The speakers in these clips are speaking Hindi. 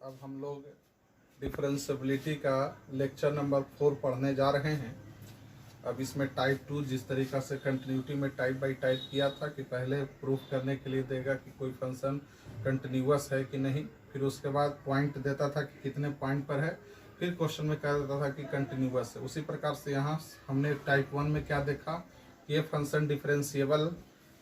अब हम लोग डिफरेंशियबिलिटी का लेक्चर नंबर 4 पढ़ने जा रहे हैं। अब इसमें टाइप 2 जिस तरीका से कंटिन्यूटी में टाइप बाय टाइप किया था कि पहले प्रूफ करने के लिए देगा कि कोई फंक्शन कंटिन्यूअस है कि नहीं, फिर उसके बाद पॉइंट देता था कि कितने पॉइंट पर है, फिर क्वेश्चन में कह देता था कि कंटिन्यूअस है। उसी प्रकार से यहाँ हमने टाइप 1 में क्या देखा कि ये फंक्शन डिफरेंशिएबल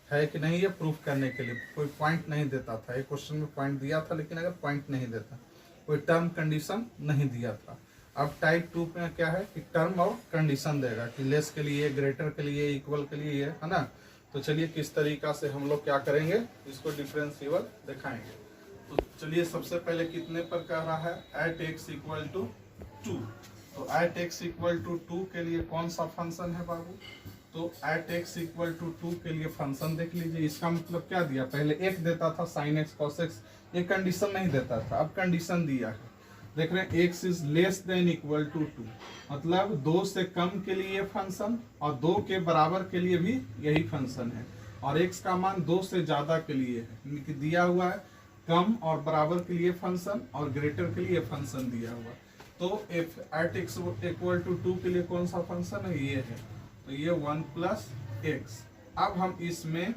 है कि नहीं, ये प्रूफ करने के लिए कोई पॉइंट नहीं देता था। एक क्वेश्चन में पॉइंट दिया था, लेकिन अगर पॉइंट नहीं देता, कोई टर्म कंडीशन नहीं दिया था। अब टाइप 2 में क्या है कि टर्म और कंडीशन देगा कि लेस के लिए, ग्रेटर के लिए, इक्वल के लिए, है ना। तो चलिए किस तरीका से हम लोग क्या करेंगे, इसको डिफरेंशिएबल दिखाएंगे। तो चलिए सबसे पहले कितने पर कह रहा है, एट एक्स इक्वल टू 2। तो एट एक्स इक्वल टू 2 के लिए कौन सा फंक्शन है बाबू, तो एट एक्स इक्वल टू 2 के लिए फंक्शन देख लीजिए। इसका मतलब क्या दिया, पहले एक देता था साइन एक्स कॉस एक्स, ये कंडीशन नहीं देता था, अब कंडीशन दिया है। देख रहे हैं x is less than equal to 2, मतलब 2 से कम के लिए फंक्शन और 2 के बराबर के लिए भी यही फंक्शन है, और एक्स का मान 2 से ज्यादा के लिए है कि दिया हुआ है, कम और बराबर के लिए फंक्शन और ग्रेटर के लिए फंक्शन दिया हुआ। तो f at x equal to 2 के लिए कौन सा फंक्शन है, ये है, तो ये 1 प्लस एक्स। अब हम इसमें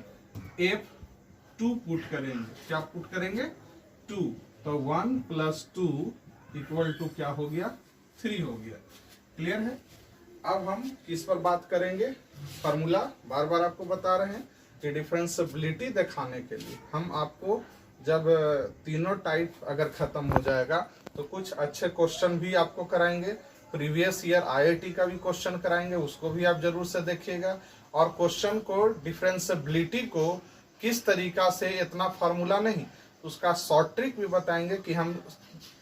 f2 पुट करेंगे, क्या पुट करेंगे, 2, तो 1 प्लस 2 इक्वल टू क्या हो गया, 3 हो गया। क्लियर है। अब हम किस पर बात करेंगे, फार्मूला बार बार आपको बता रहे हैं कि डिफरेंशियबिलिटी दिखाने के लिए हम आपको जब तीनों टाइप अगर खत्म हो जाएगा तो कुछ अच्छे क्वेश्चन भी आपको कराएंगे। प्रीवियस ईयर आईआईटी का भी क्वेश्चन कराएंगे, उसको भी आप जरूर से देखिएगा। और क्वेश्चन को डिफरेंशियबिलिटी को किस तरीका से, इतना फार्मूला नहीं, उसका शॉर्ट ट्रिक भी बताएंगे कि हम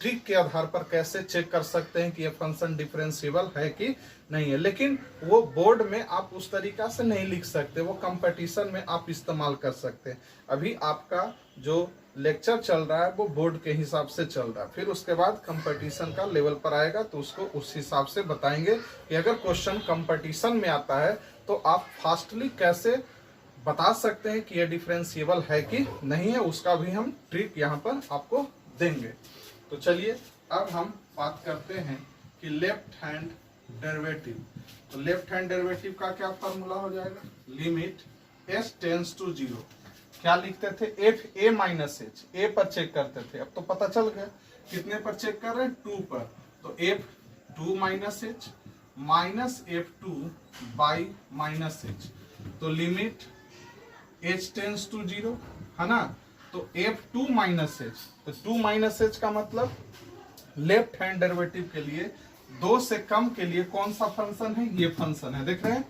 ट्रिक के आधार पर कैसे चेक कर सकते हैं कि ये फंक्शन डिफरेंशिएबल है कि नहीं है। लेकिन वो बोर्ड में आप उस तरीका से नहीं लिख सकते, वो कंपटीशन में आप इस्तेमाल कर सकते हैं। अभी आपका जो लेक्चर चल रहा है वो बोर्ड के हिसाब से चल रहा है, फिर उसके बाद कंपटीशन का लेवल पर आएगा तो उसको उस हिसाब से बताएंगे कि अगर क्वेश्चन कंपटीशन में आता है तो आप फास्टली कैसे बता सकते हैं कि ये डिफरेंशिएबल है कि नहीं है, उसका भी हम ट्रिक यहाँ पर आपको देंगे। तो चलिए अब हम बात करते हैं कि लेफ्ट हैंड डेरिवेटिव। तो लेफ्ट हैंड डेरिवेटिव का क्या फॉर्मूला हो जाएगा, लिमिट s टेंड्स टू 0। क्या लिखते थे, एफ ए माइनस एच, ए पर चेक करते थे, अब तो पता चल गया कितने पर चेक कर रहे हैं, 2 पर। तो F 2 minus H minus F2 by minus H, तो लिमिट h टेंड्स टू 0, है ना। तो F2 माइनस एच, तो 2 माइनस एच का मतलब लेफ्ट हैंड डेरिवेटिव के लिए 2 से कम के लिए कौन सा फंक्शन है, ये फंक्शन है। देख रहे हैं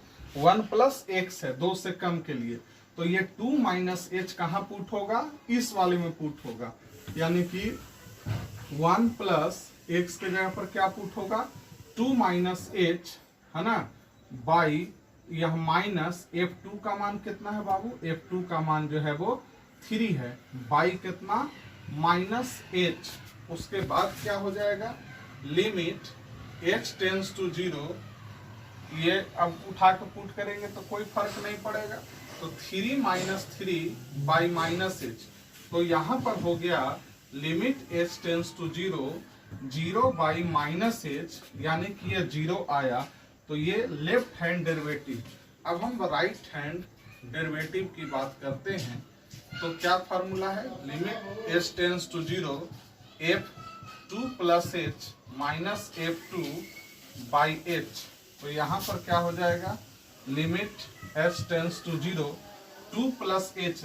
1 प्लस एक्स है 2 से कम के लिए, तो ये 2 माइनस एच कहाँ पुट होगा, इस वाले में पुट होगा, यानी कि 1 प्लस एक्स के जगह पर क्या पुट होगा, 2 माइनस एच, है ना, बाई यह माइनस F2 का मान कितना है बाबू, F2 का मान जो है वो 3 है, बाई कितना, माइनस एच। उसके बाद क्या हो जाएगा, लिमिट h टेंड्स टू 0, ये अब उठा के पुट करेंगे तो कोई फर्क नहीं पड़ेगा, तो 3 माइनस 3 बाई माइनस एच, तो यहाँ पर हो गया limit h tends to 0, 0 by minus h, यानी कि ये 0 आया। तो ये लेफ्ट हैंड डेरिवेटिव। अब हम राइट हैंड डेरिवेटिव की बात करते हैं, तो क्या फार्मूला है, limit h tends to 0, F2 plus h minus F2 by h. तो यहाँ पर क्या हो जाएगा, limit h tends to 0, 2 plus h,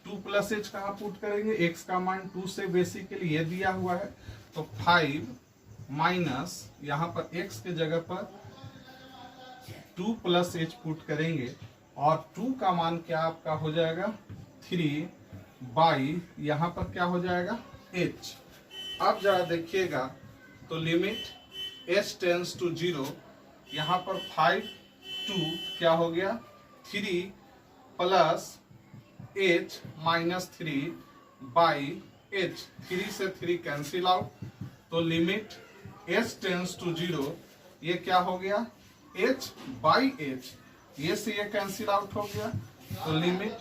2 plus h कहाँ पुट करेंगे, x का मान 2 से बेसी के लिए दिया हुआ है, तो 5 माइनस यहाँ पर x के जगह पर 2 प्लस एच पुट करेंगे, और 2 का मान क्या आपका हो जाएगा, 3 बाई यहाँ पर क्या हो जाएगा, h। अब जरा देखिएगा, तो लिमिट h टेंड्स टू 0, यहाँ पर 5 2 क्या हो गया, 3 plus h minus 3 by h, 3 से 3 कैंसिल आउट, तो लिमिट h टेंड्स टू 0, ये क्या हो गया, h बाई h, ये से ये कैंसिल आउट हो गया, तो लिमिट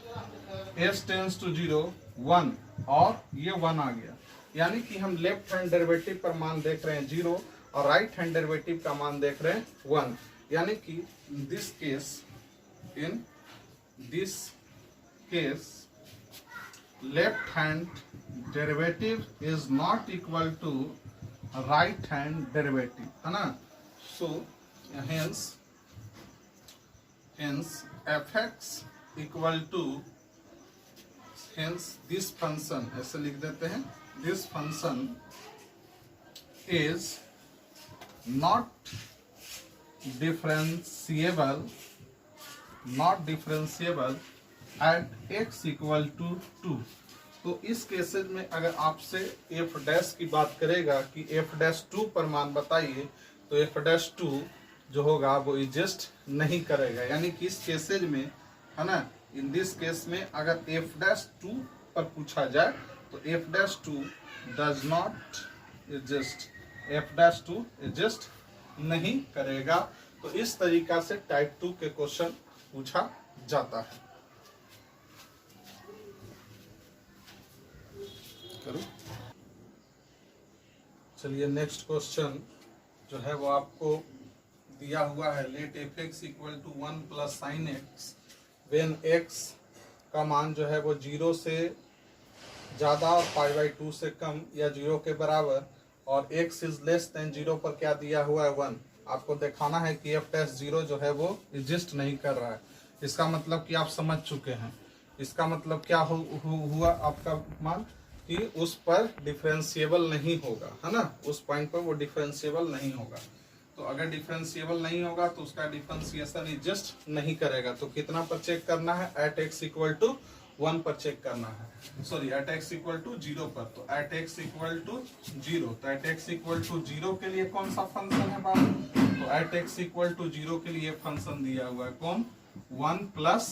h टेंड्स टू 0 1, और ये 1 आ गया। यानी कि हम लेफ्ट हैंड डेरिवेटिव पर मान देख रहे हैं 0 और राइट हैंड डेरिवेटिव का मान देख रहे हैं 1, यानी कि in this case left hand derivative is not equal to right hand derivative, है ना। So hence fx equal to, hence this function, ऐसे लिख देते हैं, this function is not differentiable at x equal to 2। तो इस केसेज में अगर आपसे f डैश की बात करेगा कि f डैश 2 पर मान बताइए, तो f डैश 2 जो होगा वो एग्जिस्ट नहीं करेगा, यानी कि इस केसेज में, है ना, इन दिस केस में अगर f डैश 2 पर पूछा जाए तो f dash 2 does not exist, f dash 2 exist नहीं करेगा। तो इस तरीका से टाइप 2 के क्वेश्चन पूछा जाता है। करो, चलिए नेक्स्ट क्वेश्चन जो है वो आपको दिया हुआ है। Let f x equal to 1 plus sine x when x का मान जो है वो 0 से ज़्यादा और π/2 से कम या 0 के बराबर, और x इज लेस देन 0 पर क्या दिया हुआ है 1। आपको दिखाना है कि f डैश 0 जो है वो एग्जिस्ट नहीं कर रहा है। इसका मतलब कि आप समझ चुके हैं, इसका मतलब क्या हुआ आपका मान कि उस पर डिफरेंशिएबल नहीं होगा, है ना, उस पॉइंट पर वो डिफरेंशिएबल नहीं होगा। तो अगर डिफरेंशिएबल नहीं होगा तो उसका डिफरेंशिएशन एग्जिस्ट नहीं करेगा। तो कितना पर चेक करना है, एट x इक्वल टू 1 पर चेक करना है, sorry at x equal to 0 पर। तो एट x इक्वल टू 0, तो एट x इक्वल टू 0 के लिए कौन सा फंक्शन है बाबू, तो एट x इक्वल टू 0 के लिए फंक्शन दिया हुआ है कौन, 1 प्लस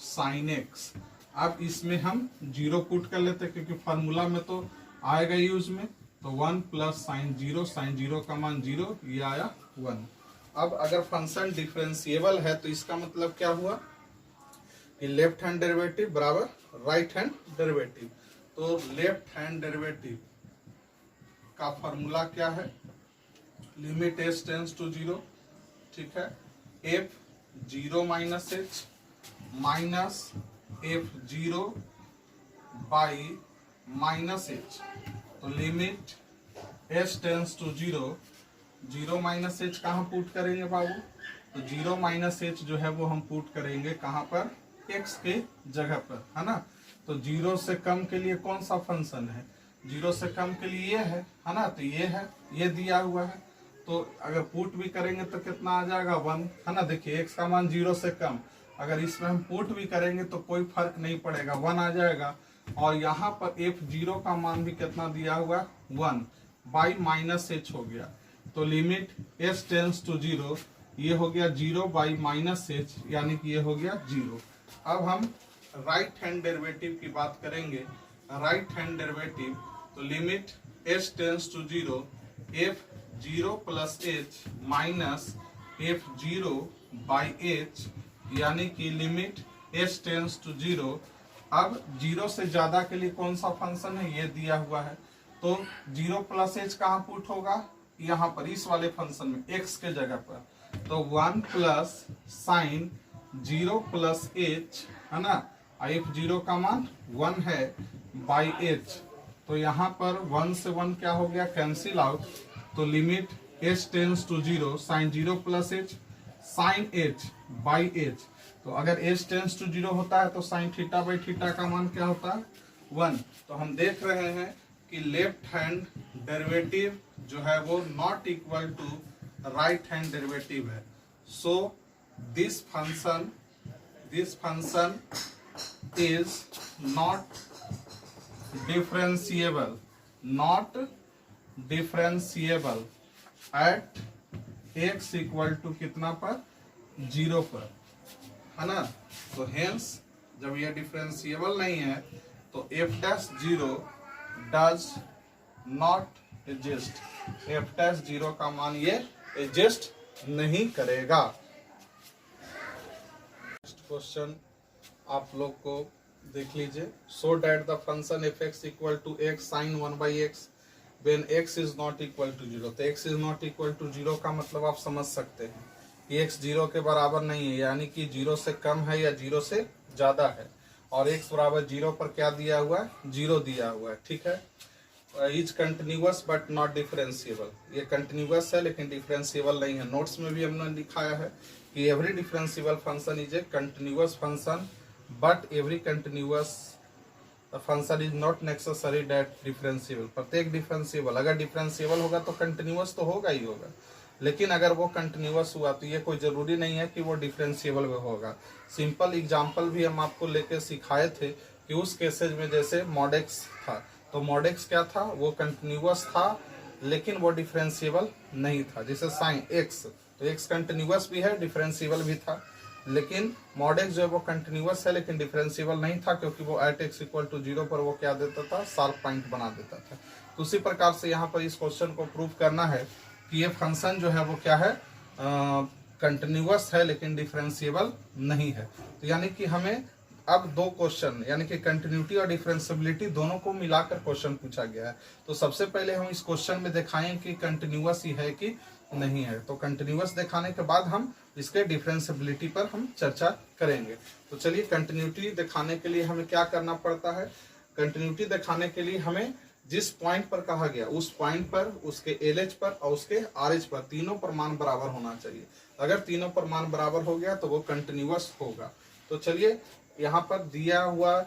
साइन एक्स। अब इसमें हम 0 पुट कर लेते हैं क्योंकि फार्मूला में तो आएगा यूज में, तो 1 प्लस साइन 0 का मान 0, ये आया 1। अब अगर फंक्शन डिफरेंशिएबल है तो इसका मतलब क्या हुआ कि लेफ्ट हैंड डेरिवेटिव बराबर राइट हैंड डेरिवेटिव। तो लेफ्ट हैंड डेरिवेटिव का फॉर्मूला क्या है, लिमिट s टेंस टू 0, ठीक है, f0 minus h minus f0 by minus h। तो limit s tends to 0 minus h कहाँ पुट करेंगे बाबू, तो 0 माइनस h जो है वो हम पुट करेंगे कहाँ पर, x के जगह पर, है ना। तो 0 से कम के लिए कौन सा फंक्शन है, 0 से कम के लिए ये है ना, तो ये है, ये दिया हुआ है। तो अगर पुट भी करेंगे तो कितना आ जाएगा 1, है ना। देखिए x का मान 0 से कम, अगर इसमें हम पुट भी करेंगे तो कोई फर्क नहीं पड़ेगा, 1 आ जाएगा। और यहाँ पर f0 का मान भी कितना दिया हुआ, 1 बाई माइनस h हो गया। तो लिमिट s टेंस टू 0, ये हो गया 0 बाई माइनस h, यानी कि ये हो गया 0। अब हम राइट हैंड डेरिवेटिव की बात करेंगे। राइट हैंड डेरिवेटिव, तो limit s tends to 0, f0 plus h minus f0 by h, यानी कि लिमिट s टेंस टू 0। अब 0 से ज्यादा के लिए कौन सा फंक्शन है, ये दिया हुआ है। तो 0 प्लस h कहाँ पुट होगा, यहाँ पर इस वाले फंक्शन में x के जगह पर। तो 1 प्लस साइन 0 प्लस h, है ना, f0 का मान 1 है बाई h। तो यहाँ पर 1 से 1 क्या हो गया, कैंसिल आउट। तो limit s tends to 0, sine 0 plus h sine h by h। तो अगर s टेंस टू 0 होता है तो साइन थीटा बाई थीटा का मान क्या होता है, 1। तो हम देख रहे हैं कि लेफ्ट हैंड डेरिवेटिव जो है वो not equal to right hand derivative है। So this function is not differentiable at x equal to कितना पर, 0 पर, है ना। तो हेंस जब यह डिफरेंशिएबल नहीं है तो f dash 0 does not exist, f dash 0 का मान ये एग्जिस्ट नहीं करेगा। नेक्स्ट क्वेश्चन आप लोग को देख लीजिए। So that the function f x equal to x sine 1 by x when x is not equal to 0। तो x is not equal to 0 का मतलब आप समझ सकते हैं कि x 0 के बराबर नहीं है, यानी कि 0 से कम है या 0 से ज्यादा है। और x बराबर 0 पर क्या दिया हुआ है, 0 दिया हुआ है, ठीक है। Is continuous but not differentiable, ये कंटिन्यूअस है लेकिन डिफरेंशिएबल नहीं है। नोट्स में भी हमने दिखाया है कि every differentiable function is a continuous function but every continuous function is not necessary that differentiable. प्रत्येक डिफरेंशिएबल अगर डिफरेंशिएबल होगा तो कंटिन्यूअस तो होगा ही होगा, लेकिन अगर वो कंटिन्यूअस हुआ तो ये कोई जरूरी नहीं है कि वो डिफरेंशिएबल में होगा। सिंपल एग्जांपल भी हम आपको लेके सिखाए थे कि उस केसेज में जैसे मॉडेक्स था, तो मॉडेक्स क्या था, वो कंटिन्यूअस था लेकिन वो डिफरेंशिएबल नहीं था। जैसे साइन एक्स, तो एक्स कंटिन्यूअस भी है, डिफरेंशिएबल भी था, लेकिन मॉडेक्स जो है वो कंटिन्यूअस है लेकिन डिफरेंशिएबल नहीं था, क्योंकि वो एट एक्स इक्वल टू 0 पर वो क्या देता था, शार्प पॉइंट बना देता था। तो उसी प्रकार से यहाँ पर इस क्वेश्चन को प्रूव करना है कि ये फंक्शन जो है वो क्या है, कंटिन्यूअस है लेकिन डिफरेंशिएबल नहीं है। तो यानी कि हमें अब दो क्वेश्चन यानी कि कंटिन्यूटी और डिफरेंशिएबिलिटी दोनों को मिलाकर क्वेश्चन पूछा गया है। तो सबसे पहले हम इस क्वेश्चन में दिखाएं कि कंटिन्यूअस ही है कि नहीं है। तो कंटिन्यूअस दिखाने के बाद हम इसके डिफरेंशिएबिलिटी पर हम चर्चा करेंगे। तो चलिए, कंटिन्यूटी दिखाने के लिए हमें क्या करना पड़ता है। कंटिन्यूटी दिखाने के लिए हमें जिस पॉइंट पर कहा गया उस पॉइंट पर, उसके एलएच पर और उसके आरएच पर तीनों पर मान बराबर होना चाहिए। अगर तीनों पर मान बराबर हो गया तो वो कंटिन्यूअस होगा। तो चलिए, यहाँ पर दिया हुआ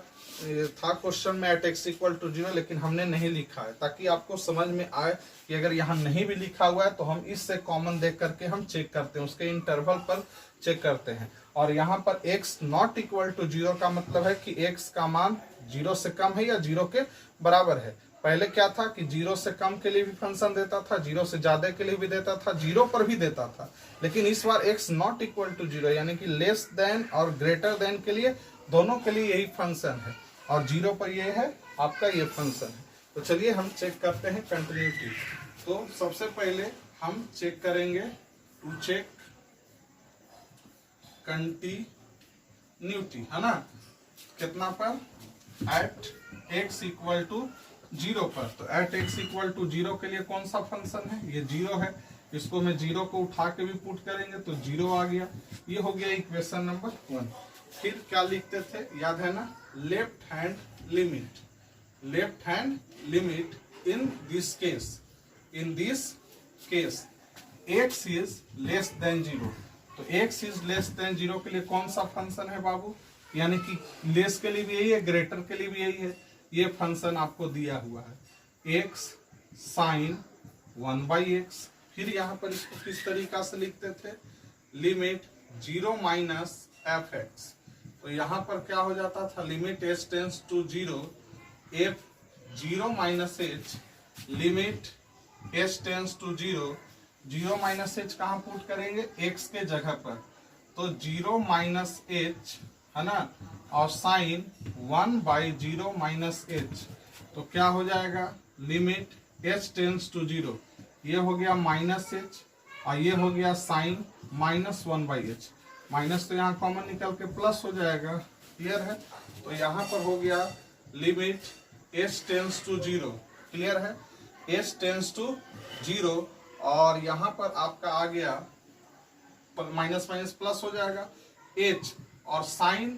था क्वेश्चन में एट एक्स इक्वल टू 0, लेकिन हमने नहीं लिखा है ताकि आपको समझ में आए कि अगर यहाँ नहीं भी लिखा हुआ है तो हम इससे कॉमन देख करके हम चेक करते हैं, उसके इंटरवल पर चेक करते हैं। और यहाँ पर x नॉट इक्वल टू 0 का मतलब है कि x का मान 0 से कम है या 0 के बराबर है। पहले क्या था कि 0 से कम के लिए भी फंक्शन देता था, 0 से ज्यादा के लिए भी देता था, 0 पर भी देता था, लेकिन इस बार x नॉट इक्वल टू 0 यानी कि लेस देन और ग्रेटर देन के लिए, दोनों के लिए यही फंक्शन है, और 0 पर ये है आपका ये फंक्शन है। तो चलिए हम चेक करते हैं कंटिन्यूटी। तो सबसे पहले हम चेक करेंगे टू चेक कंटिन्यूटी, है ना, कितना पर, एट एक्स इक्वल टू 0 पर। तो एट एक्स इक्वल टू 0 के लिए कौन सा फंक्शन है, ये 0 है। इसको मैं 0 को उठा के भी पुट करेंगे तो 0 आ गया। ये हो गया इक्वेशन नंबर 1। फिर क्या लिखते थे, याद है ना, left hand limit, left hand limit in this case x is less then 0। तो x इज लेस देन 0 के लिए कौन सा फंक्शन है बाबू, यानी कि लेस के लिए भी यही है, ग्रेटर के लिए भी यही है। ये फंक्शन आपको दिया हुआ है x साइन 1/x। फिर यहाँ पर इसको किस तरीका से लिखते थे, लिमिट 0 माइनस एफ एक्स। तो यहाँ पर क्या हो जाता था, limit h tends to 0 f 0 minus h, limit h tends to 0, 0 minus h कहाँ पुट करेंगे, x के जगह पर, तो 0 माइनस h, है ना, और साइन 1/0 माइनस h। तो क्या हो जाएगा, लिमिट h टेंस टू 0, ये हो गया माइनस h और ये हो गया साइन -1/h। माइनस तो यहाँ कॉमन निकल के प्लस हो जाएगा, क्लियर है। तो यहाँ पर हो गया limit h tends to 0, clear है, h टेंस टू 0, और यहाँ पर आपका आ गया माइनस माइनस प्लस हो जाएगा h, और साइन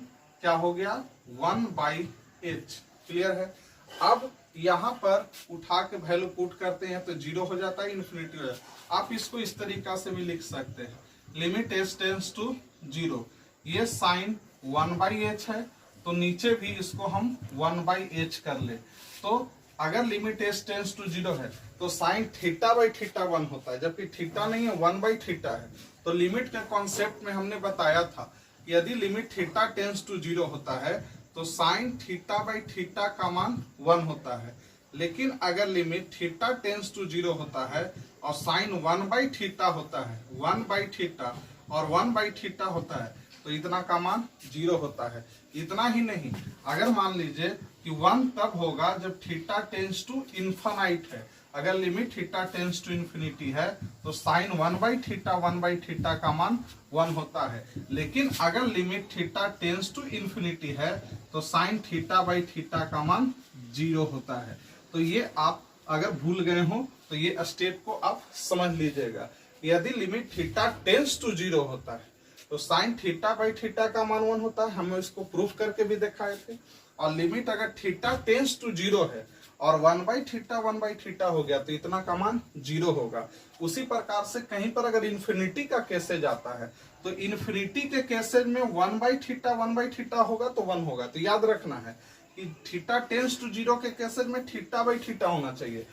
क्या हो गया 1/h, क्लियर है। अब यहाँ पर उठा के वैल्यू पुट करते हैं तो 0 हो जाता है, इन्फिनिटी हो जाता है। आप इसको इस तरीका से भी लिख सकते हैं, लिमिट h टेंस टू 0, ये साइन 1/h है, तो नीचे भी इसको हम 1/h कर ले। तो अगर लिमिट h टेंस टू 0 है तो साइन θ/θ1 होता है, जबकि थीटा नहीं है, 1/θ है। तो लिमिट के कॉन्सेप्ट में हमने बताया था कि यदि लिमिट θ टेंस टू 0 होता है तो साइन θ/θ का मान 1 होता है, लेकिन अगर लिमिट θ टेंस टू 0 होता है और साइन 1/θ होता है, 1/θ और 1/θ होता है, तो इतना का मान 0 होता है। इतना ही नहीं, अगर मान लीजिए कि 1 तब होगा जब θ टेंस टू इन्फिनाइट है। अगर लिमिट θ टेंस टू इन्फिनिटी है तो साइन 1/θ का मान 1 होता है, लेकिन अगर लिमिट θ टेंस टू इन्फिनिटी है तो साइन θ/θ का मान 0 होता है। तो ये आप अगर भूल गए हो तो ये स्टेप को आप समझ लीजिएगा। यदि लिमिट थीटा टेंस टू 0 होता है तो साइन थीटा बाई थीटा का मान 1 होता है, हमें इसको प्रूफ करके भी दिखाए थे। और लिमिट अगर थीटा टेंस टू 0 है और 1/θ हो गया तो इतना का मान 0 होगा। उसी प्रकार से कहीं पर अगर इन्फिनिटी का केसेज आता है तो इन्फिनिटी के केसेज में 1/θ होगा तो 1 होगा। तो याद रखना है कि थीटा टेंस टू 0 के केसेज में θ/θ होना चाहिए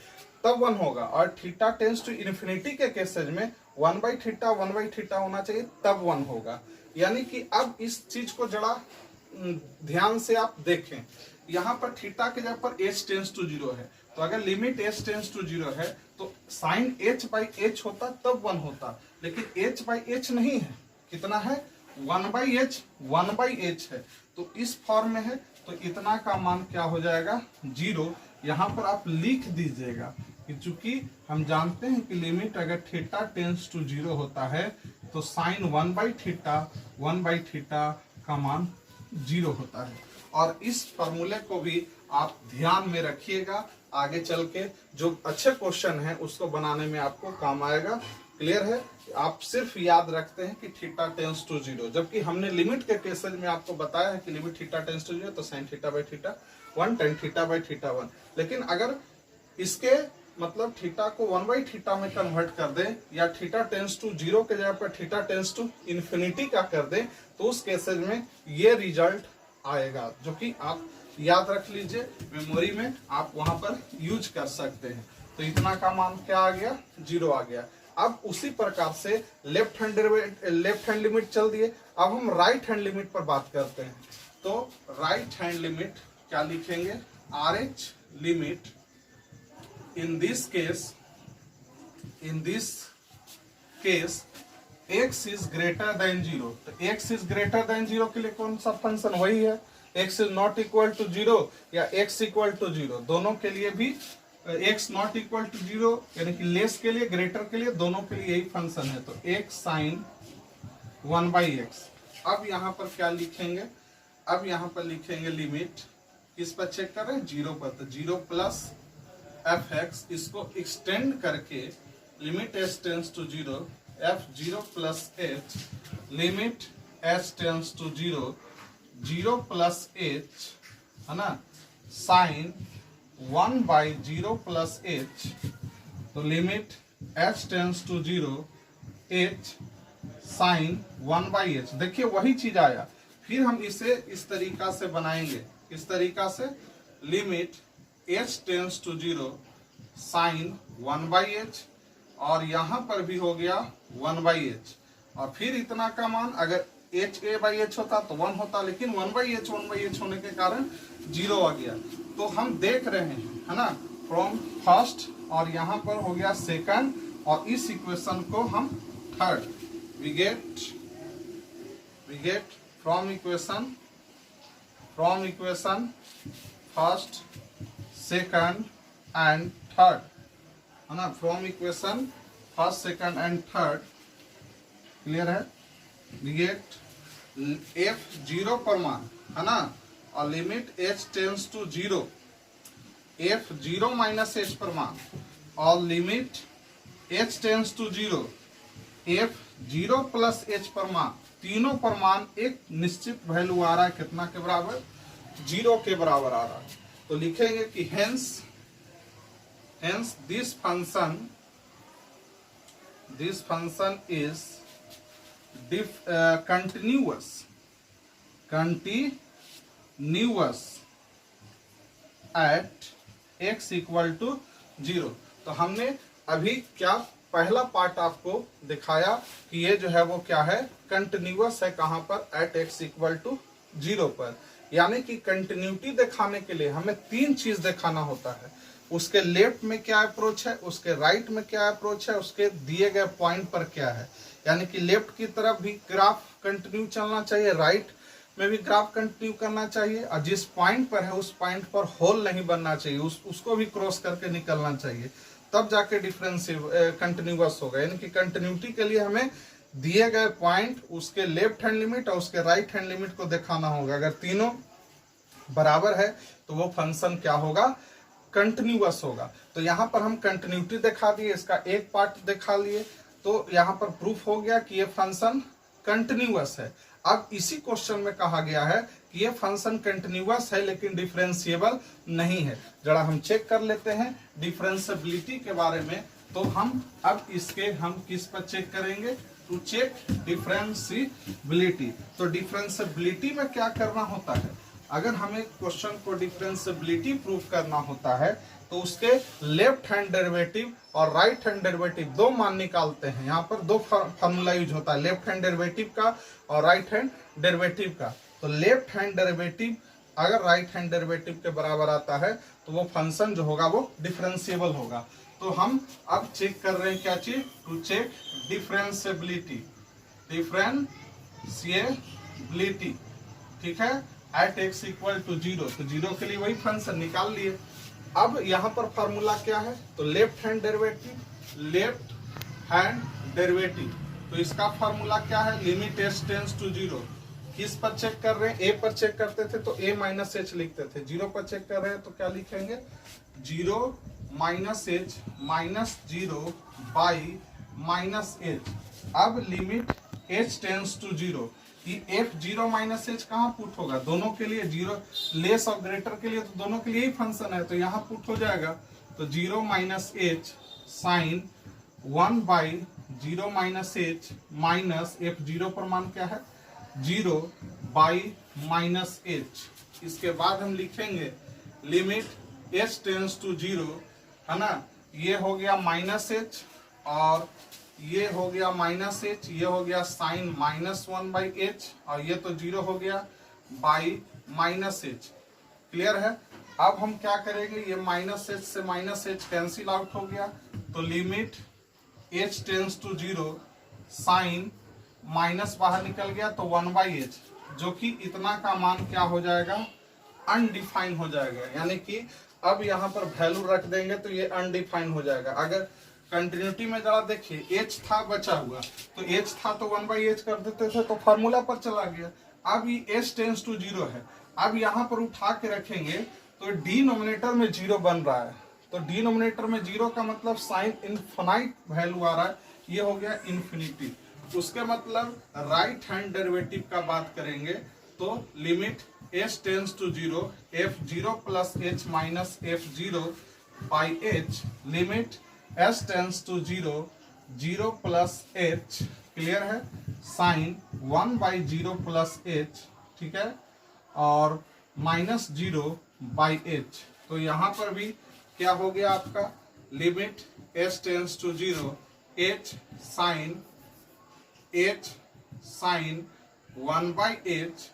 तब 1 होगा, और थीटा टेंस टू इन्फिनिटी के केसेज में 1/θ होना चाहिए तब 1 होगा। यानी कि अब इस चीज को जरा ध्यान से आप देखें, यहाँ पर थीटा के जगह पर h टेंस टू 0 है, तो अगर लिमिट h टेंस टू 0 है तो साइन h/h होता तब 1 होता, लेकिन h/h नहीं है, कितना है 1/h है, तो इस फॉर्म में है तो इतना का मान क्या हो जाएगा 0। यहाँ पर आप लिख दीजिएगा कि चूंकि हम जानते हैं कि लिमिट अगर थीटा टेंस टू 0 होता है तो साइन 1/θ का मान 0 होता है। और इस फॉर्मूले को भी आप ध्यान में रखिएगा, आगे चल के जो अच्छे क्वेश्चन हैं उसको बनाने में आपको काम आएगा। क्लियर है? आप सिर्फ याद रखते हैं कि थीटा टेंस टू 0, जबकि हमने लिमिट के केसेज में आपको बताया है कि लिमिट थीटा टेंस टू 0 तो साइन θ/θ 1 tan θ/θ 1। लेकिन अगर इसके मतलब थीटा को 1/θ में कन्वर्ट कर दें या थीटा टेंस टू 0 के जगह पर थीटा टेंस टू इन्फिनिटी का कर दें तो उस केसेज में ये रिजल्ट आएगा, जो कि आप याद रख लीजिए, मेमोरी में आप वहां पर यूज कर सकते हैं। तो इतना का मान क्या आ गया 0 आ गया। अब उसी प्रकार से लेफ्ट हैंड लिमिट चल दिए, अब हम राइट हैंड लिमिट पर बात करते हैं। तो राइट हैंड लिमिट क्या लिखेंगे, RH limit in this case x is greater than 0। तो x is greater than 0 के लिए कौन सा फंक्शन, वही है x is not equal to 0 या x equal to 0, दोनों के लिए भी x not equal to 0 यानी कि लेस के लिए ग्रेटर के लिए दोनों के लिए यही फंक्शन है। तो x sin 1/x। अब यहाँ पर क्या लिखेंगे, अब यहाँ पर लिखेंगे लिमिट किस पर चेक कर रहे हैं 0 पर, तो 0 प्लस fx, इसको एक्सटेंड करके limit h tends to 0 f0 plus h limit h tends to 0 0 plus h है ना साइन 1/0 प्लस h, तो limit h tends to 0 h sine 1/h। देखिए वही चीज आया, फिर हम इसे इस तरीका से बनाएंगे, इस तरीका से limit h tends to 0 sine 1/h, और यहां पर भी हो गया 1/h, और फिर इतना का मान अगर h/h होता तो 1 होता, लेकिन 1/h होने के कारण 0 आ गया। तो हम देख रहे हैं है ना फ्रॉम फर्स्ट, और यहां पर हो गया सेकंड, और इस इक्वेशन को हम third, we get from equation first second and third, है ना, from equation first second and third. Clear है? वी गेट f0 पर मान है ना, और limit h tends to 0 f0 minus h पर मान, और limit h tends to 0 f0 plus h पर मान, तीनों पर मान एक निश्चित वैल्यू आ रहा है, कितना के बराबर 0 के बराबर आ रहा है। तो लिखेंगे कि hence this function is continuous at x equal to 0। तो हमने अभी क्या पहला पार्ट आपको दिखाया कि ये जो है वो क्या है, कंटिन्यूअस है, कहां पर, एट x इक्वल टू 0 पर। यानी कि कंटिन्यूटी दिखाने के लिए हमें 3 चीज दिखाना होता है, उसके लेफ्ट में क्या अप्रोच है, उसके राइट में क्या अप्रोच है, उसके दिए गए पॉइंट पर क्या है। यानी कि लेफ्ट की तरफ भी ग्राफ कंटिन्यू चलना चाहिए, राइट में भी ग्राफ कंटिन्यू करना चाहिए, और जिस पॉइंट पर है उस पॉइंट पर होल नहीं बनना चाहिए, उसको भी क्रॉस करके निकलना चाहिए, तब जाके डिफरेंशिव कंटिन्यूअस होगा। यानी कि कंटिन्यूटी के लिए हमें दिए गए पॉइंट, उसके लेफ्ट हैंड लिमिट और उसके राइट हैंड लिमिट को दिखाना होगा। अगर तीनों बराबर है तो वो फंक्शन क्या होगा, कंटिन्यूअस होगा। तो यहाँ पर हम कंटिन्यूटी दिखा दिए, इसका एक पार्ट दिखा लिए, तो यहाँ पर प्रूफ हो गया कि ये फंक्शन कंटिन्यूअस है। अब इसी क्वेश्चन में कहा गया है कि ये फंक्शन कंटिन्यूअस है लेकिन डिफरेंशिएबल नहीं है। जरा हम चेक कर लेते हैं डिफरेंशिएबिलिटी के बारे में। तो हम अब इसके हम किस पर चेक करेंगे, टू चेक डिफरेंशिएबिलिटी। तो डिफरेंशिएबिलिटी में क्या करना होता है, अगर हमें क्वेश्चन को डिफरेंशिएबिलिटी प्रूफ करना होता है तो उसके लेफ्ट हैंड डेरिवेटिव और राइट हैंड डेरिवेटिव दो मान निकालते हैं। यहाँ पर दो फार्मूला यूज होता है, लेफ्ट हैंड डेरिवेटिव का और राइट हैंड डेरिवेटिव का। तो लेफ्ट हैंड डेरिवेटिव अगर राइट हैंड डेरिवेटिव के बराबर आता है तो वो फंक्शन जो होगा वो डिफरेंशिएबल होगा। तो हम अब चेक कर रहे हैं क्या चीज, टू चेक डिफरेंशिएबिलिटी, डिफरेंशिएबिलिटी, ठीक है, एट x इक्वल टू 0। तो 0 के लिए वही फंक्शन निकाल लिए। अब यहाँ पर फॉर्मूला क्या है, तो left hand derivative, left hand derivative, तो इसका फॉर्मूला क्या है, लिमिट h टेंड्स टू 0। किस पर चेक कर रहे हैं, a पर चेक करते थे तो a माइनस h लिखते थे, 0 पर चेक कर रहे हैं तो क्या लिखेंगे, 0 minus h minus 0 by minus h। अब लिमिट h टेंड्स टू 0, कि f 0 माइनस h कहाँ पुट होगा, दोनों के लिए 0 लेस और ग्रेटर के लिए, तो दोनों के लिए ही फंक्शन है तो यहाँ पुट हो जाएगा। तो 0 minus h sine 1 by 0 minus h minus f 0 पर मान क्या है 0 बाई माइनस h। इसके बाद हम लिखेंगे लिमिट h टेंड्स टू 0, है ना, ये हो गया माइनस h और ये हो गया माइनस h, ये हो गया साइन माइनस 1 बाई h और ये तो 0 हो गया बाई माइनस h। क्लियर है। अब हम क्या करेंगे, ये माइनस h से माइनस h कैंसिल आउट हो गया, तो limit h tends to 0 sine minus बाहर निकल गया तो 1 बाई h, जो कि इतना का मान क्या हो जाएगा, अनडिफाइन हो जाएगा। यानी कि अब यहाँ पर वैल्यू रख देंगे तो ये अनडिफाइन हो जाएगा। अगर कंटिन्यूटी में जरा देखिए h था बचा हुआ, तो h था तो 1 बाई h कर देते थे तो फार्मूला पर चला गया। अब ये h टेंड्स टू 0 है, अब यहाँ पर उठा के रखेंगे तो डिनोमिनेटर में 0 बन रहा है, तो डिनोमिनेटर में 0 का मतलब साइन इनफिनाइट वैल्यू आ रहा है, ये हो गया इन्फिनिटी। उसके मतलब राइट हैंड डेरिवेटिव का बात करेंगे तो limit h tends to 0 f0 plus h minus f0 by h, limit s tends to 0 0 plus h, clear है, साइन 1 बाई 0 प्लस h, ठीक है, और माइनस 0 बाई h। तो यहाँ पर भी क्या हो गया आपका, limit s tends to 0 h sine 1 by h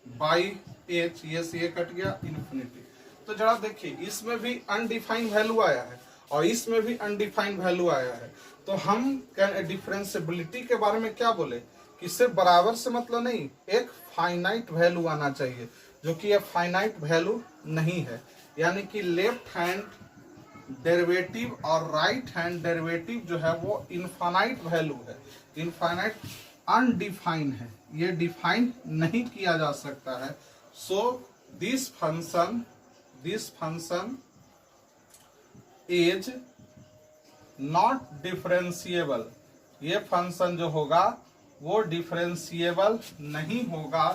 by h, ये से ये कट गया इन्फिनिटी। तो जरा देखिए इसमें भी अनडिफाइंड वैल्यू आया है और इसमें भी अनडिफाइंड वैल्यू आया है। तो हम डिफरेंशिएबिलिटी के बारे में क्या बोले कि सिर्फ बराबर से मतलब नहीं, एक फाइनाइट वैल्यू आना चाहिए, जो कि ये फाइनाइट वैल्यू नहीं है। यानी कि लेफ्ट हैंड डेरिवेटिव और राइट हैंड डेरिवेटिव जो है वो इनफाइनाइट वैल्यू है, इनफाइनाइट अनडिफाइंड है, ये डिफाइन नहीं किया जा सकता है। So this function is not differentiable, ये फंक्शन जो होगा वो डिफरेंशिएबल नहीं होगा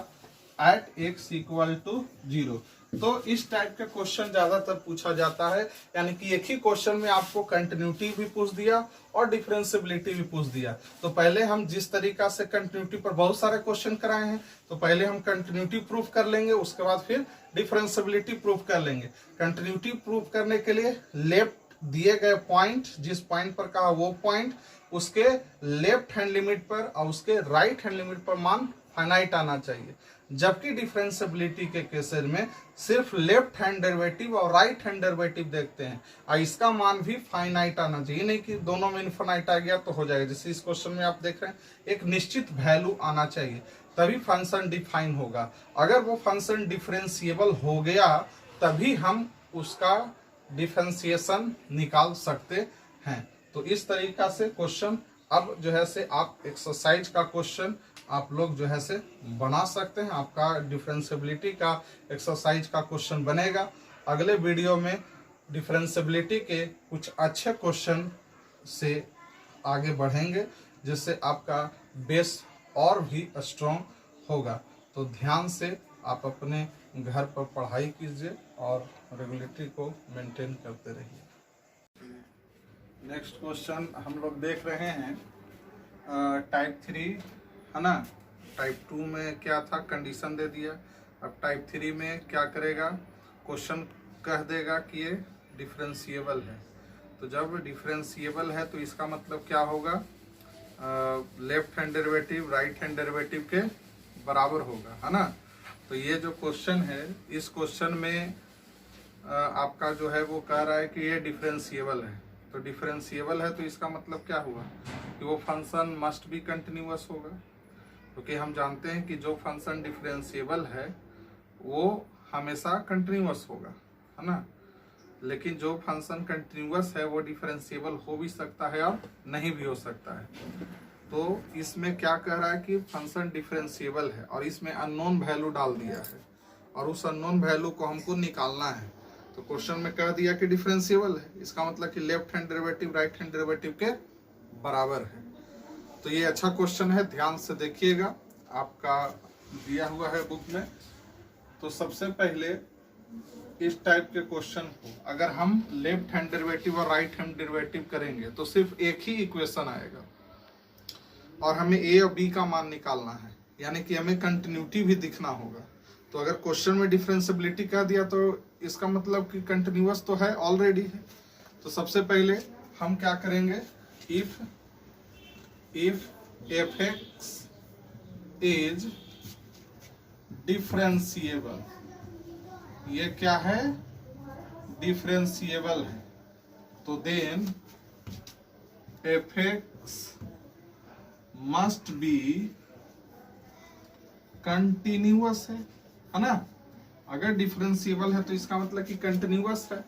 एट x इक्वल टू 0। तो इस टाइप का क्वेश्चन ज्यादातर पूछा जाता है, यानी कि एक ही क्वेश्चन में आपको कंटिन्यूटी भी पूछ दिया और डिफरेंशिएबिलिटी भी पूछ दिया। तो पहले हम जिस तरीका से कंटिन्यूटी पर बहुत सारे क्वेश्चन कराए हैं, तो पहले हम कंटिन्यूटी प्रूफ कर लेंगे, उसके बाद फिर डिफरेंशिएबिलिटी प्रूफ कर लेंगे। कंटिन्यूटी प्रूफ करने के लिए लेफ्ट दिए गए पॉइंट, जिस पॉइंट पर कहा वो पॉइंट, उसके लेफ्ट हैंड लिमिट पर और उसके राइट हैंड लिमिट पर मान फाइनाइट आना चाहिए। जबकि डिफरेंशिएबिलिटी के केसेस में सिर्फ लेफ्ट हैंड डेरिवेटिव और राइट हैंड डेरिवेटिव देखते हैं और इसका मान भी फाइनाइट आना चाहिए, नहीं कि दोनों में इनफाइनाइट आ गया तो हो जाएगा। जैसे इस क्वेश्चन में आप देख रहे हैं, एक निश्चित वैल्यू आना चाहिए तभी फंक्शन डिफाइन होगा। अगर वो फंक्शन डिफरेंशिएबल हो गया तभी हम उसका डिफरेंशिएशन निकाल सकते हैं। तो इस तरीका से क्वेश्चन अब जो है से आप एक्सरसाइज का क्वेश्चन आप लोग जो है से बना सकते हैं। आपका डिफरेंशिएबिलिटी का एक्सरसाइज का क्वेश्चन बनेगा। अगले वीडियो में डिफरेंशियबिलिटी के कुछ अच्छे क्वेश्चन से आगे बढ़ेंगे, जिससे आपका बेस और भी स्ट्रॉन्ग होगा। तो ध्यान से आप अपने घर पर पढ़ाई कीजिए और रेगुलेटरी को मेंटेन करते रहिए। नेक्स्ट क्वेश्चन हम लोग देख रहे हैं टाइप 3, है ना। टाइप 2 में क्या था, कंडीशन दे दिया। अब टाइप 3 में क्या करेगा, क्वेश्चन कह देगा कि ये डिफरेंशिएबल है। तो जब डिफरेंशिएबल है तो इसका मतलब क्या होगा, left hand derivative right hand derivative के बराबर होगा, है ना। तो ये जो क्वेश्चन है, इस क्वेश्चन में आपका जो है वो कह रहा है कि ये डिफरेंशिएबल है। तो डिफरेंशिएबल है तो इसका मतलब क्या हुआ कि वो फंक्शन मस्ट बी कंटिन्यूअस होगा, क्योंकि हम जानते हैं कि जो फंक्शन डिफरेंशिएबल है वो हमेशा कंटिन्यूअस होगा, है ना। लेकिन जो फंक्शन कंटिन्यूअस है वो डिफरेंशिएबल हो भी सकता है और नहीं भी हो सकता है। तो इसमें क्या कह रहा है कि फंक्शन डिफरेंशिएबल है और इसमें अननोन वैल्यू डाल दिया है और उस अननोन वैल्यू को हमको निकालना है। तो क्वेश्चन में कह दिया कि डिफरेंशिएबल है, इसका मतलब कि left hand derivative right hand derivative के बराबर है। तो ये अच्छा क्वेश्चन है, ध्यान से देखिएगा, आपका दिया हुआ है बुक में। तो सबसे पहले इस टाइप के क्वेश्चन को अगर हम लेफ्ट हैंड डेरिवेटिव और राइट हैंड डेरिवेटिव करेंगे तो सिर्फ एक ही इक्वेशन आएगा और हमें ए और बी का मान निकालना है, यानी कि हमें कंटिन्यूटी भी दिखना होगा। तो अगर क्वेश्चन में डिफरेंशियबिलिटी कह दिया तो इसका मतलब कि कंटिन्यूअस तो है, ऑलरेडी है। तो सबसे पहले हम क्या करेंगे, if f x is differentiable, ये क्या है, डिफरेंशिएबल है, तो then f x must be continuous है ना। अगर डिफरेंशिएबल है तो इसका मतलब कि कंटिन्यूअस है।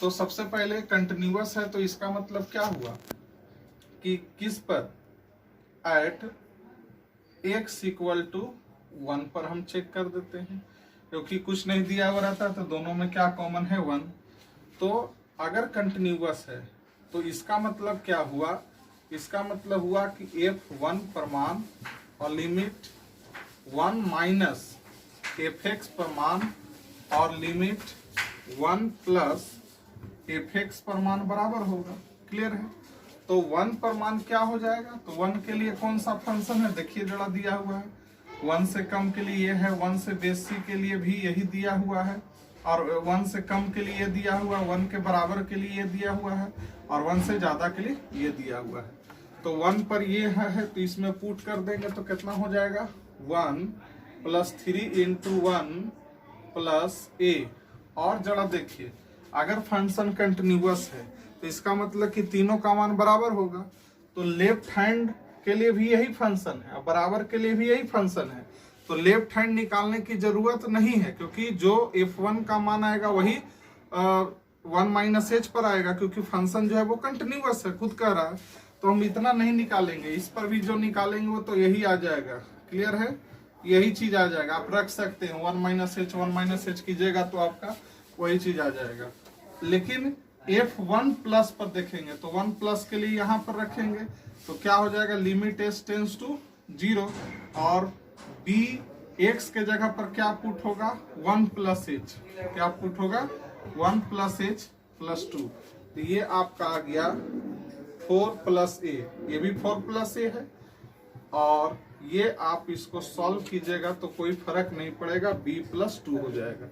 तो सबसे पहले कंटिन्यूअस है तो इसका मतलब क्या हुआ कि किस पर, एट x इक्वल टू 1 पर हम चेक कर देते हैं, क्योंकि कुछ नहीं दिया हुआ रहता तो दोनों में क्या कॉमन है, 1। तो अगर कंटिन्यूअस है तो इसका मतलब क्या हुआ, इसका मतलब हुआ कि f1 पर मान और लिमिट 1 माइनस fx पर मान और लिमिट 1 प्लस fx पर मान बराबर होगा। क्लियर है। तो 1 पर मान क्या हो जाएगा, तो 1 के लिए कौन सा फंक्शन है, देखिए जरा दिया हुआ है। 1 से कम के लिए ये है, 1 से बेसी के लिए भी यही दिया हुआ है, और 1 से कम के लिए दिया हुआ, 1 के बराबर के लिए ये दिया हुआ है, और 1 से ज्यादा के लिए ये दिया हुआ है। तो 1 पर ये है तो इसमें पुट कर देंगे तो कितना हो जाएगा, 1 प्लस 3 इंटू 1 प्लस a। और जरा देखिए, अगर फंक्शन कंटिन्यूअस है तो इसका मतलब कि तीनों का मान बराबर होगा। तो लेफ्ट हैंड के लिए भी यही फंक्शन है और बराबर के लिए भी यही फंक्शन है, तो लेफ्ट हैंड निकालने की जरूरत नहीं है, क्योंकि जो f1 का मान आएगा वही 1 माइनस h पर आएगा, क्योंकि फंक्शन जो है वो कंटिन्यूअस है, खुद कह रहा है। तो हम इतना नहीं निकालेंगे, इस पर भी जो निकालेंगे वो तो यही आ जाएगा। क्लियर है, यही चीज आ जाएगा। आप रख सकते हैं 1 माइनस h कीजिएगा तो आपका वही चीज आ जाएगा। लेकिन f1 प्लस पर देखेंगे तो 1 प्लस के लिए यहाँ पर रखेंगे तो क्या हो जाएगा, लिमिट s टेंस टू 0, और b x के जगह पर क्या पुट होगा, 1 प्लस h, क्या पुट होगा, 1 प्लस h प्लस 2। तो ये आपका आ गया 4 प्लस a, ये भी 4 प्लस a है, और ये आप इसको सॉल्व कीजिएगा तो कोई फर्क नहीं पड़ेगा, b प्लस 2 हो जाएगा।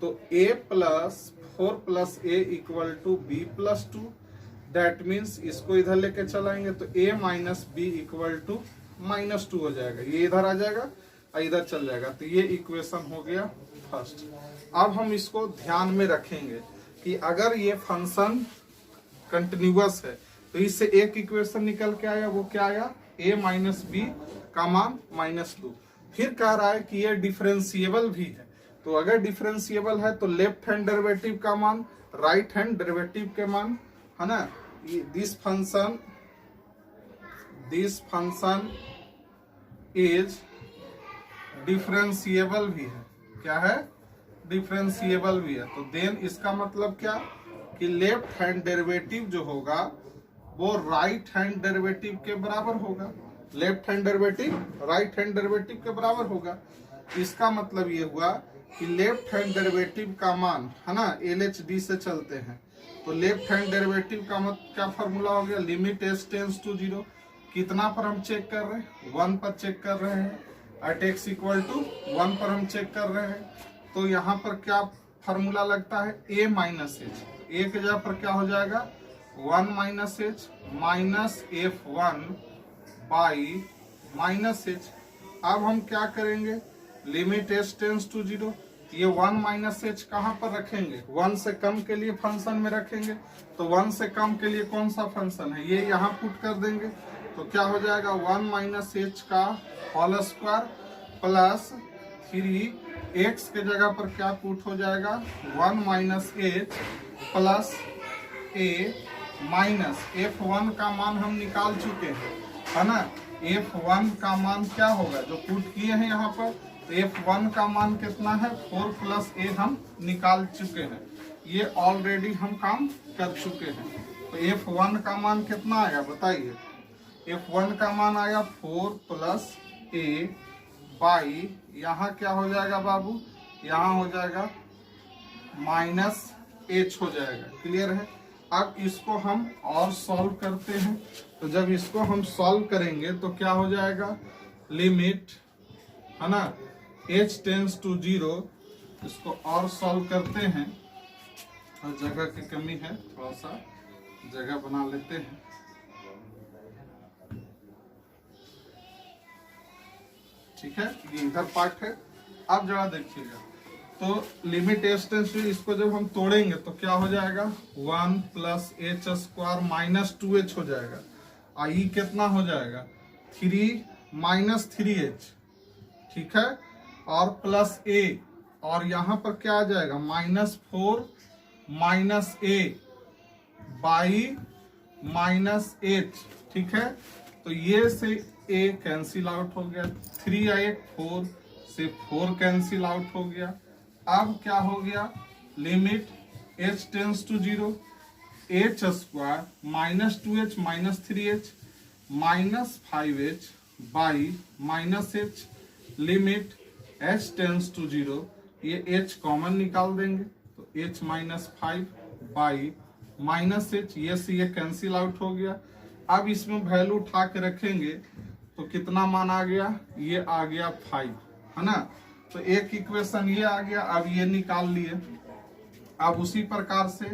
तो a plus 4 plus a equal to b plus 2, that means इसको इधर लेके चलाएंगे तो a minus B equal to minus 2 हो जाएगा, ये इधर आ जाएगा और इधर चल जाएगा। तो ये इक्वेशन हो गया फर्स्ट। अब हम इसको ध्यान में रखेंगे कि अगर ये फंक्शन कंटिन्यूअस है तो इससे एक इक्वेशन निकल के आया, वो क्या आया, a माइनस बी का मान -2। फिर कह रहा है कि ये डिफरेंशिएबल भी है, तो अगर डिफरेंशिएबल है तो लेफ्ट हैंड डेरिवेटिव का मान राइट हैंड डेरिवेटिव के मान, है ना। दिस फंक्शन इज डिफरेंशिएबल भी है, क्या है, डिफरेंशिएबल भी है। तो देन इसका मतलब क्या, कि लेफ्ट हैंड डेरिवेटिव जो होगा वो राइट हैंड डेरिवेटिव के बराबर होगा। Left hand derivative right hand derivative के बराबर होगा। इसका मतलब ये हुआ कि लेफ्ट हैंड डेरिवेटिव का मान है ना, LHD से चलते हैं तो लेफ्ट हैंड डेरिवेटिव का क्या फॉर्मूला हो गया, लिमिट s टेंस टू 0। कितना पर हम चेक कर रहे हैं, 1 पर चेक कर रहे हैं, एट x इक्वल टू 1 पर हम चेक कर रहे हैं। तो यहाँ पर क्या फॉर्मूला लगता है, a माइनस एच। a के जगह पर क्या हो जाएगा 1 minus H minus f1 by minus H. अब हम क्या करेंगे, लिमिट s टेंस टू 0, ये 1 माइनस एच कहाँ पर रखेंगे, 1 से कम के लिए फंक्शन में रखेंगे। तो 1 से कम के लिए कौन सा फंक्शन है, ये यहाँ पुट कर देंगे। तो क्या हो जाएगा 1 माइनस एच का होल स्क्वायर प्लस 3x के जगह पर क्या पुट हो जाएगा 1 minus H plus a minus f1 का मान हम निकाल चुके हैं है ना। f1 का मान क्या होगा जो पुट किए हैं यहाँ पर, तो f1 का मान कितना है 4 प्लस a हम निकाल चुके हैं, ये ऑलरेडी हम काम कर चुके हैं। तो f1 का मान कितना आया बताइए, f1 का मान आया 4 प्लस a बाई यहाँ क्या हो जाएगा बाबू, यहाँ हो जाएगा माइनस h हो जाएगा। क्लियर है। अब इसको हम और सॉल्व करते हैं, तो जब इसको हम सॉल्व करेंगे तो क्या हो जाएगा, लिमिट है ना h टेंस टू 0। इसको और सॉल्व करते हैं, और जगह की कमी है, थोड़ा सा जगह बना लेते हैं। ठीक है, ये इधर पार्ट है। अब जरा देखिएगा, तो लिमिट h टेंस टू, इसको जब हम तोड़ेंगे तो क्या हो जाएगा 1 plus H square minus 2h हो जाएगा। आई कितना हो जाएगा 3 माइनस 3h, ठीक है, और प्लस a, और यहाँ पर क्या आ जाएगा -4 minus a by minus h। ठीक है, तो ये से a कैंसिल आउट हो गया, 3 आए 4 से 4 कैंसिल आउट हो गया। अब क्या हो गया, limit h tends to 0, h square minus 2h minus 3h minus 5h by minus h, limit h tends to 0, ये h कॉमन निकाल देंगे तो h minus 5 by minus h, ये से ये कैंसिल आउट हो गया। अब इसमें वैल्यू उठा के रखेंगे तो कितना मान आ गया, ये आ गया 5 है ना। तो एक इक्वेशन ये आ गया, अब ये निकाल लिए। अब उसी प्रकार से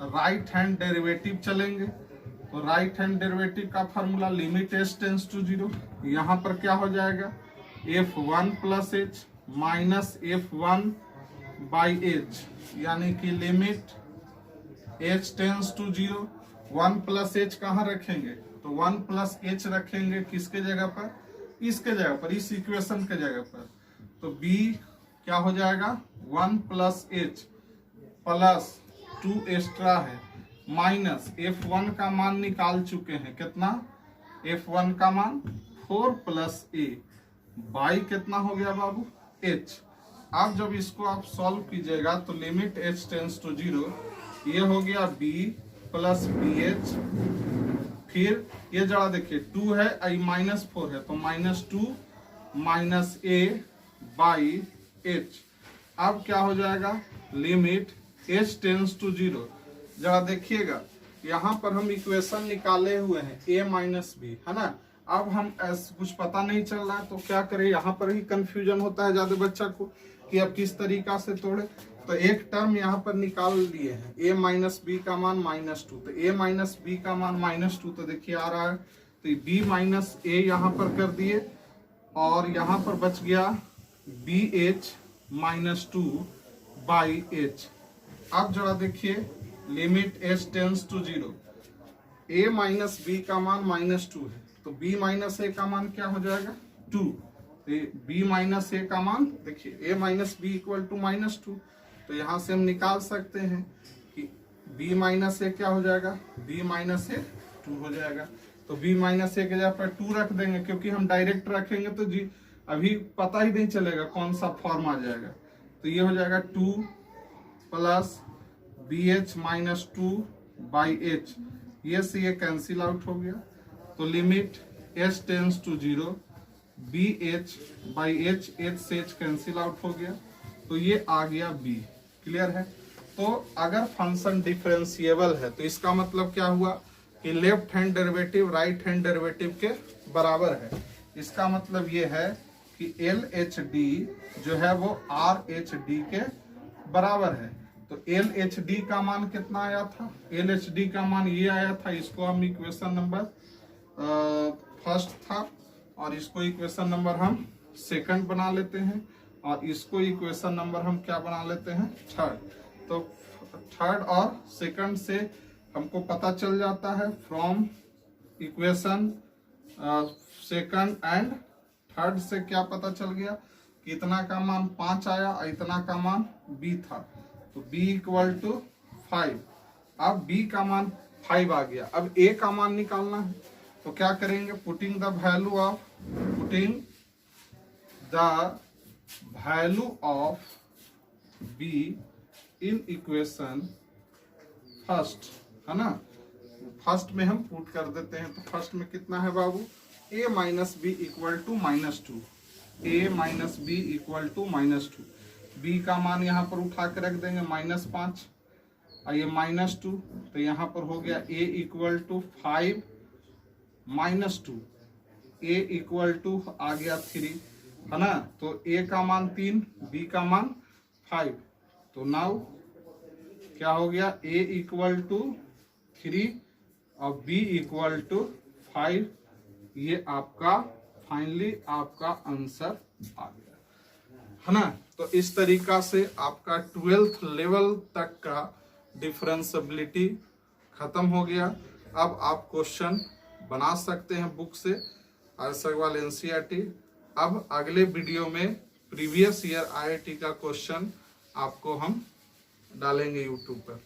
राइट हैंड डेरिवेटिव चलेंगे, तो राइट हैंड डेरिवेटिव का formula limit h tends to 0, यहाँ पर क्या हो जाएगा f1 plus h minus f1 by h, यानी कि limit h tends to 0, 1 plus h कहाँ रखेंगे, तो 1 प्लस h रखेंगे किसके जगह पर, इसके जगह पर, इस इक्वेशन के जगह पर। तो b क्या हो जाएगा 1 प्लस h प्लस 2 एक्स्ट्रा है माइनस f1 का मान निकाल चुके हैं, कितना f1 का मान 4 प्लस a बाई कितना हो गया बाबू h। अब जब इसको आप सॉल्व कीजिएगा तो लिमिट h टेंस टू 0, ये हो गया b प्लस bh, फिर ये जरा देखिए 2 है आई माइनस 4 है तो -2 माइनस a बाई h। अब क्या हो जाएगा लिमिट h टेंस टू 0, जरा देखिएगा यहाँ पर हम इक्वेशन निकाले हुए हैं a माइनस बी है ना। अब हम ऐसा कुछ पता नहीं चल रहा है तो क्या करें, यहाँ पर ही कंफ्यूजन होता है ज्यादा बच्चा को कि अब किस तरीका से तोड़े। तो एक टर्म यहाँ पर निकाल लिए हैं, a माइनस बी का मान -2, तो a माइनस बी का मान -2, तो देखिए आ रहा है, तो b माइनस a यहाँ पर कर दिए, और यहाँ पर बच गया bh -2 बाई h। अब जरा देखिए limit h tends to 0, a minus b का मान -2 है, तो b माइनस a का मान क्या हो जाएगा 2, b माइनस a का मान देखिए a minus B equal to -2, तो यहाँ से हम निकाल सकते हैं कि b माइनस a क्या हो जाएगा, b माइनस a 2 हो जाएगा। तो b माइनस a के जगह पर 2 रख देंगे, क्योंकि हम डायरेक्ट रखेंगे तो जी अभी पता ही नहीं चलेगा कौन सा फॉर्म आ जाएगा। तो ये हो जाएगा 2 प्लस BH माइनस 2/h, ये से ये कैंसिल आउट हो गया, तो limit h tends to 0, BH/h, h से h कैंसिल आउट हो गया, तो ये आ गया b। क्लियर है? तो अगर फंक्शन डिफरेंशिएबल है तो इसका मतलब क्या हुआ कि left hand derivative right hand derivative के बराबर है। इसका मतलब ये है कि LHD जो है वो RHD के बराबर है। तो LHD का मान कितना आया था? LHD का मान ये आया था, इसको हम इक्वेशन नंबर फर्स्ट था और इसको इक्वेशन नंबर हम सेकंड बना लेते हैं और इसको इक्वेशन नंबर हम क्या बना लेते हैं? थर्ड। तो थर्ड और सेकंड से हमको पता चल जाता है from equation second and third से क्या पता चल गया कि इतना का मान 5 आया और इतना का मान b था, तो b इक्वल टू 5। अब b का मान 5 आ गया, अब a का मान निकालना है, तो क्या करेंगे? Putting the value of b in equation first, है ना? फर्स्ट में हम पुट कर देते हैं, तो फर्स्ट में कितना है बाबू? a minus B equal to -2, a minus B equal to -2। b का मान यहाँ पर उठा के रख देंगे -5 और ये -2, तो यहाँ पर हो गया a equal to 5 -2, a equal to आ गया 3, है ना? तो a का मान 3, b का मान 5, तो नाउ क्या हो गया? a इक्वल टू 3 और b इक्वल टू 5। ये आपका फाइनली आपका आंसर आ गया, है ना? तो इस तरीका से आपका 12th लेवल तक का डिफरेंशिएबिलिटी खत्म हो गया। अब आप क्वेश्चन बना सकते हैं बुक से, आरसगवाल NCERT। अब अगले वीडियो में प्रीवियस ईयर IIT का क्वेश्चन आपको हम डालेंगे यूट्यूब पर।